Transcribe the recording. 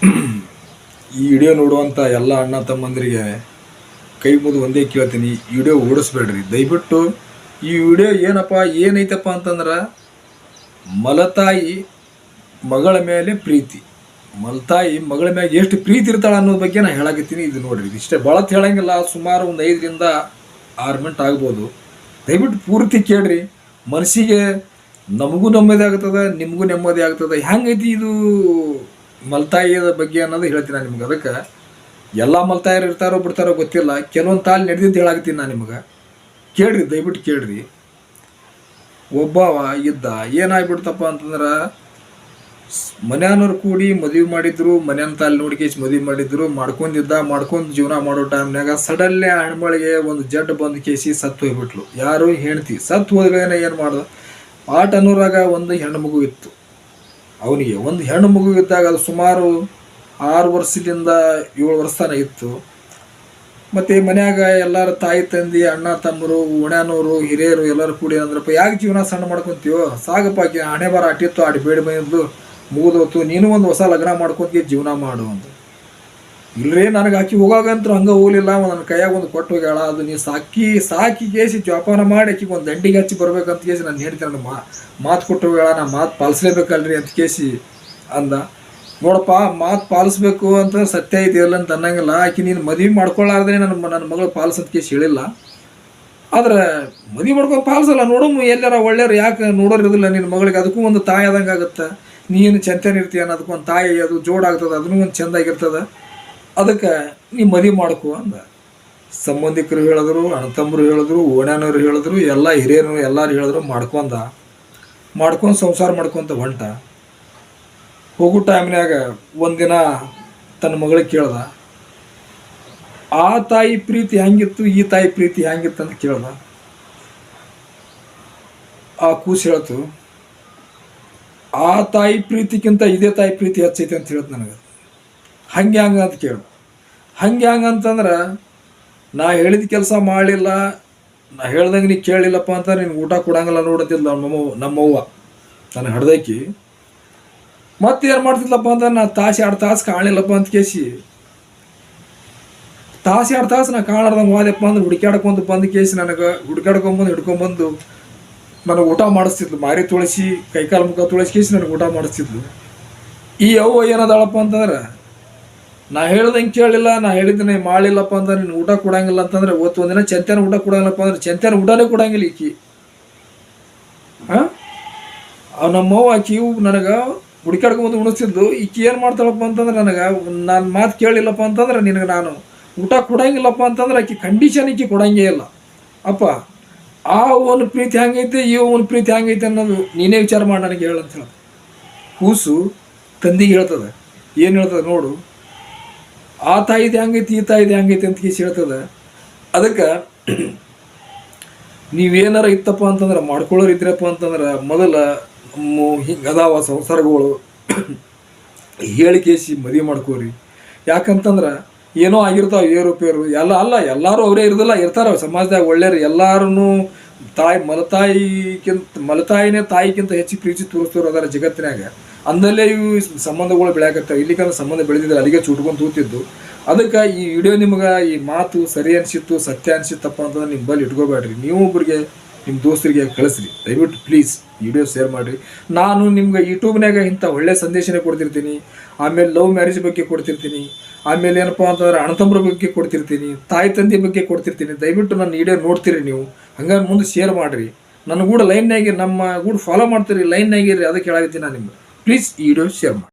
ಈ ವಿಡಿಯೋ ನೋಡುವಂಥ ಎಲ್ಲ ಅಣ್ಣ ತಮ್ಮಂದರಿಗೆ ಕೈ ಮುಗಿದು ಒಂದೇ ಕೇಳ್ತೀನಿ, ಈ ವಿಡಿಯೋ ಓಡಿಸ್ಬೇಡ್ರಿ ದಯವಿಟ್ಟು. ಈ ವಿಡಿಯೋ ಏನೈತಪ್ಪ ಅಂತಂದ್ರೆ ಮಲತಾಯಿ ಮಗಳ ಮೇಲೆ ಪ್ರೀತಿ, ಮಲತಾಯಿ ಮಗಳ ಮೇಲೆ ಎಷ್ಟು ಪ್ರೀತಿ ಇರ್ತಾಳೆ ಅನ್ನೋದ್ರ ಬಗ್ಗೆ ನಾನು ಹೇಳಕತ್ತೀನಿ. ಇದು ನೋಡ್ರಿ, ಇಷ್ಟೇ ಭಾಳತ್ ಹೇಳಂಗಿಲ್ಲ, ಸುಮಾರು ಒಂದು 5ರಿಂದ 6 ಮಿನಿಟ್ ಆಗ್ಬೋದು. ದಯವಿಟ್ಟು ಪೂರ್ತಿ ಕೇಳ್ರಿ. ಮನಸ್ಸಿಗೆ ನಮಗೂ ನೆಮ್ಮದಿ ಆಗ್ತದೆ, ನಿಮಗೂ ನೆಮ್ಮದಿ ಆಗ್ತದೆ. ಹೆಂಗೈತಿ ಇದು ಮಲತಾಯಿಯ ಬಗ್ಗೆ ಅನ್ನೋದು ಹೇಳ್ತೀನಿ ನಾನು ನಿಮ್ಗೆ. ಅದಕ್ಕೆ ಎಲ್ಲ ಮಲತಾಯರು ಇರ್ತಾರೋ ಬಿಡ್ತಾರೋ ಗೊತ್ತಿಲ್ಲ, ಕೆಲವೊಂದು ತಾಳು ನಡೆದಿದ್ದು ಹೇಳಾಕತ್ತೀನಿ ನಾನು ನಿಮ್ಗೆ. ಕೇಳ್ರಿ, ದಯವಿಟ್ಟು ಕೇಳ್ರಿ. ಒಬ್ಬವ ಇದ್ದ, ಏನಾಗ್ಬಿಡ್ತಪ್ಪ ಅಂತಂದ್ರೆ ಮನ್ಯಾನವ್ರು ಕೂಡಿ ಮದುವೆ ಮಾಡಿದ್ರು, ಮನ್ಯಾನ ತಾಲಿ ನೋಡ್ಕೇಸಿ ಮದುವೆ ಮಾಡಿದ್ರು, ಮಾಡ್ಕೊಂಡು ಜೀವನ ಮಾಡೋ ಟೈಮ್ನಾಗ ಸಡನ್ಲಿ ಹೆಣ್ಮಳಿಗೆ ಒಂದು ಜಡ್ ಬಂದು ಕೇಸಿ ಸತ್ತು ಹೋಗ್ಬಿಟ್ಲು. ಯಾರು ಹೆಣ್ತಿ ಸತ್ತು ಹೋದ್ಮೇಲೆ ಏನು ಮಾಡ್ದ, ಆಟನೂರಾಗ ಒಂದು ಹೆಣ್ಣು ಮಗು ಇತ್ತು. ಅವನಿಗೆ ಒಂದು ಹೆಣ್ಣು ಮಗು ಇದ್ದಾಗ ಅದು ಸುಮಾರು 6 ವರ್ಷದಿಂದ 7 ವರ್ಷ ತನಕ ಇತ್ತು. ಮತ್ತು ಮನ್ಯಾಗ ಎಲ್ಲರೂ ತಾಯಿ ತಂದೆ ಅಣ್ಣ ತಮ್ಮರು ಓಣ್ಯಾನವರು ಹಿರಿಯರು ಎಲ್ಲರೂ ಕೂಡಿ ಅಂದ್ರಪ್ಪ, ಯಾಕೆ ಜೀವನ ಸಣ್ಣ ಮಾಡ್ಕೊತೀವೋ, ಸಾಗಪ್ಪ ಹಣೆ ಬರ ಅಟ್ಟಿತ್ತು, ಆಡಿ ಬೇಡ ಬಂದು ಮುಗಿದೋತು, ನೀನು ಒಂದು ಹೊಸ ಲಗ್ನ ಮಾಡ್ಕೊತೀವಿ ಜೀವನ ಮಾಡು ಅಂತ. ಇಲ್ಲರೇ ನನಗೆ ಆಕಿ ಹೋಗಾಗಂತೂ ಹಂಗೆ ಹೋಗಲಿಲ್ಲ, ನನ್ನ ಕೈಯಾಗ ಒಂದು ಕೊಟ್ಟು ಹೋಗ್ಯಾಳ, ಅದು ನೀ ಸಾಕಿ ಕೇಸಿ ಜೋಪಾನ ಮಾಡಿ ಆಕಿಗೆ ಒಂದು ದಂಡಿಗೆ ಹಚ್ಚಿ ಬರ್ಬೇಕಂತ ಕೇಸಿ ನಾನು ಹೇಳ್ತೀನಿ. ನನ್ನ ಮಾತು ಕೊಟ್ಟು ಹೋಗ್ಯಾಳ, ನಾನು ಮಾತು ಪಾಲಿಸ್ಲೇಬೇಕಲ್ರಿ ಅಂತ ಕೇಸಿ ಅಂದ. ನೋಡಪ್ಪ, ಮಾತು ಪಾಲಿಸ್ಬೇಕು ಅಂತ ಸತ್ಯ ಇದೆಯಲ್ಲ ಅಂತ ಅನ್ನಂಗಿಲ್ಲ. ಆಕೆ ನೀನು ಮದುವೆ ಮಾಡ್ಕೊಳ್ಳಾರ್ದೇ ನನ್ನ ಮಗಳು ಪಾಲಿಸೋದ ಕೇಸಿ ಹೇಳಿಲ್ಲ. ಆದ್ರೆ ಮದುವೆ ಮಾಡ್ಕೊಂಡು ಪಾಲಿಸಲ್ಲ, ನೋಡಮ್ಮ ಎಲ್ಲಾರ ಒಳ್ಳೆಯರು ಯಾಕೆ ನೋಡೋರು ಇರೋದಿಲ್ಲ ನಿನ್ನ ಮಗಳಿಗೆ, ಅದಕ್ಕೂ ಒಂದು ತಾಯಿ ಆದಂಗೆ ಆಗುತ್ತೆ. ನೀನು ಚಂತನ ಇರ್ತೀಯ ಅನ್ನೋದಕ್ಕೆ ಒಂದು ತಾಯಿ, ಅದು ಜೋಡಾಗ್ತದೆ, ಅದನ್ನೂ ಒಂದು ಚೆಂದಾಗಿರ್ತದೆ. ಅದಕ್ಕೆ ನೀ ಮದುವೆ ಮಾಡ್ಕೊ ಅಂದ. ಸಂಬಂಧಿಕರು ಹೇಳಿದ್ರು, ಅಣ್ಣತಮ್ಮರು ಹೇಳಿದ್ರು, ಓಣ್ಯಾನವ್ರು ಹೇಳಿದ್ರು, ಎಲ್ಲ ಹಿರಿಯರು ಎಲ್ಲರೂ ಹೇಳಿದ್ರು. ಮಾಡ್ಕೊಂಡು ಸಂಸಾರ ಮಾಡ್ಕೊತ ಹೊಂಟ. ಹೋಗೋ ಟೈಮ್ನಾಗ ಒಂದಿನ ತನ್ನ ಮಗಳಿಗೆ ಕೇಳ್ದ, ಆ ತಾಯಿ ಪ್ರೀತಿ ಹೆಂಗಿತ್ತು, ಈ ತಾಯಿ ಪ್ರೀತಿ ಹೆಂಗಿತ್ತು ಅಂತ ಕೇಳ್ದ. ಆ ಕೂಸು ಹೇಳ್ತು, ಆ ತಾಯಿ ಪ್ರೀತಿಗಿಂತ ಇದೇ ತಾಯಿ ಪ್ರೀತಿ ಹೆಚ್ಚೈತೆ ಅಂತ ಹೇಳ್ತು ನನಗೆ. ಹಂಗೆ ಅಂತ ಕೇಳ್ದ. ಹಂಗೆ ಅಂತಂದ್ರೆ ನಾ ಹೇಳಿದ ಕೆಲಸ ಮಾಡಲಿಲ್ಲ, ನಾ ಹೇಳ್ದಂಗೆ ನೀ ಕೇಳಲಿಲ್ಲಪ್ಪ ಅಂತ ನಿನ್ಗೆ ಊಟ ಕೊಡಂಗಿಲ್ಲ ನೋಡತ್ತಿಲ್ಲ ನಮ್ಮವ್ವ ನನ್ನ ಹಡ್ದೈಕಿ. ಮತ್ತೇನು ಮಾಡ್ತಿದ್ಲಪ್ಪ ಅಂತ ನಾ ತಾಸು 2 ತಾಸು ಕಾಣಲಿಲ್ಲಪ್ಪ ಅಂತ ಕೇಸಿ, ತಾಸು 2 ತಾಸು ನಾ ಕಾಣಾರ್ದಂಗೆ ಹೋದಪ್ಪ ಅಂದ್ರೆ ಹುಡುಕ್ಯಾಡ್ಕೊಂಡು ಬಂದು ಕೇಸಿ ನನಗೆ ಹಿಡ್ಕೊಂಬಂದು ನನಗೆ ಊಟ ಮಾಡಿಸ್ತಿದ್ಲು. ಮಾರಿ ತುಳಸಿ ಕೈಕಾಲು ಮುಖ ತುಳಸಿ ಕೇಸಿ ನನಗೆ ಊಟ ಮಾಡಿಸ್ತಿದ್ಲು. ಈ ಅವ್ವ ಏನದಾಳಪ್ಪ ಅಂತಂದ್ರೆ, ನಾ ಹೇಳ್ದಂಗೆ ಕೇಳಲಿಲ್ಲ, ನಾ ಹೇಳಿದ್ದನೆ ಮಾಡಲಿಲ್ಲಪ್ಪ ಅಂತ ನೀನು ಊಟ ಕೊಡಂಗಿಲ್ಲ ಅಂತಂದ್ರೆ, ಒಂದಿನ ಚಂತ್ಯಾನ ಊಟ ಕೊಡಂಗಿಲ್ಲಪ್ಪ ಅಂದ್ರೆ ಚಂತ್ಯಾನ ಊಟನೇ ಕೊಡಂಗಿಲ್ಲ ಈಕಿ. ನಮ್ಮವ್ವ ಆಕಿ ನನಗೆ ಹುಡುಕಾಡ್ಕೊಂಬಂದು ಉಣಿಸ್ತಿದ್ದು. ಈಕಿ ಏನು ಮಾಡ್ತಾಳಪ್ಪ ಅಂತಂದ್ರೆ, ನಾನು ಮಾತು ಕೇಳಿಲ್ಲಪ್ಪ ಅಂತಂದ್ರೆ ನಿನಗೆ ನಾನು ಊಟ ಕೊಡಂಗಿಲ್ಲಪ್ಪ ಅಂತಂದ್ರೆ ಆಕಿ ಕಂಡೀಷನ್ ಈಕಿ ಕೊಡಂಗೇ ಇಲ್ಲ. ಅಪ್ಪ, ಆ ಒಂದು ಪ್ರೀತಿ ಹೆಂಗೈತೆ, ಈ ಒಂದು ಪ್ರೀತಿ ಹೆಂಗೈತೆ ಅನ್ನೋದು ನೀನೇ ವಿಚಾರ ಮಾಡಿ ನನಗೆ ಹೇಳಂತ ಹೇಳ. ಕೂಸು ತಂದಿಗೆ ಹೇಳ್ತದೆ, ಏನು ಹೇಳ್ತದೆ ನೋಡು, ಆ ತಾಯಿದು ಹೆಂಗೈತಿ, ಈ ತಾಯಿದು ಹೆಂಗೈತಿ ಅಂತ ಕೇಸಿ ಹೇಳ್ತದೆ. ಅದಕ್ಕೆ ನೀವೇನಾರ ಇತ್ತಪ್ಪ ಅಂತಂದ್ರೆ, ಮಾಡ್ಕೊಳ್ಳೋರು ಇದ್ರಪ್ಪ ಅಂತಂದ್ರೆ, ಮೊದಲ ಹಿಂಗೆ ಅದಾವ ಸಂಸಾರಗಳು ಹೇಳಿ ಕೇಸಿ ಮದುವೆ ಮಾಡ್ಕೋರಿ. ಯಾಕಂತಂದ್ರೆ ಏನೋ ಆಗಿರ್ತಾವೆ ಏರುಪೇರು ಎಲ್ಲರೂ ಅವರೇ ಇರೋದಿಲ್ಲ, ಇರ್ತಾರ ಸಮಾಜದಾಗ ಒಳ್ಳೆಯರು. ಎಲ್ಲರೂ ಮಲತಾಯಿನೇ ತಾಯಿಗಿಂತ ಹೆಚ್ಚು ಪ್ರೀತಿ ತೋರಿಸ್ತವ್ರು ಅದರ ಜಗತ್ತಿನಾಗ. ಅಂದಲ್ಲೇ ಇವು ಸಂಬಂಧಗಳು ಬೆಳೆಯಾಕತ್ತವೆ. ಇಲ್ಲಿಕಂದ್ರೆ ಸಂಬಂಧ ಬೆಳೆದಿದ್ರೆ ಅಲ್ಲಿಗೆ ಚುಟ್ಕೊಂಡು ತೂತಿದ್ದು. ಅದಕ್ಕೆ ಈ ವಿಡಿಯೋ ನಿಮ್ಗೆ ಈ ಮಾತು ಸರಿ ಅನಿಸಿತ್ತು, ಸತ್ಯ ಅನಿಸಿತ್ತಪ್ಪ ಅಂತಂದ್ರೆ ನಿಮ್ಮ ಬಳಿ ಇಟ್ಕೋಬೇಡ್ರಿ. ನೀವು ಒಬ್ಬರಿಗೆ ನಿಮ್ಮ ದೋಸ್ತರಿಗೆ ಕಳಿಸ್ರಿ ದಯವಿಟ್ಟು ಪ್ಲೀಸ್. ವಿಡಿಯೋ ಶೇರ್ ಮಾಡಿರಿ. ನಾನು ನಿಮ್ಗೆ ಯೂಟ್ಯೂಬ್ನಾಗ ಇಂಥ ಒಳ್ಳೆ ಸಂದೇಶನೇ ಕೊಡ್ತಿರ್ತೀನಿ. ಆಮೇಲೆ ಲವ್ ಮ್ಯಾರೇಜ್ ಬಗ್ಗೆ ಕೊಡ್ತಿರ್ತೀನಿ. ಆಮೇಲೆ ಏನಪ್ಪ ಅಂತಂದ್ರೆ ಅಣ್ಣತಮ್ಮರ ಬಗ್ಗೆ ಕೊಡ್ತಿರ್ತೀನಿ, ತಾಯಿ ತಂದೆ ಬಗ್ಗೆ ಕೊಡ್ತಿರ್ತೀನಿ. ದಯವಿಟ್ಟು ನನ್ನ ವಿಡಿಯೋ ನೋಡ್ತೀರಿ ನೀವು, ಹಂಗಾಗಿ ಮುಂದೆ ಶೇರ್ ಮಾಡಿರಿ. ನನ್ನ ಕೂಡ ಲೈನ್ನಾಗಿ ನಮ್ಮ ಕೂಡ ಫಾಲೋ ಮಾಡ್ತೀರಿ, ಲೈನ್ನಾಗಿರಿ. ಅದಕ್ಕೆ ಹೇಳಾಕತ್ತೀನಿ ನಾನು ನಿಮ್ಗೆ. ಪ್ಲೀಸ್ ಈ ವಿಡಿಯೋ ಶೇರ್ ಮಾಡಿ.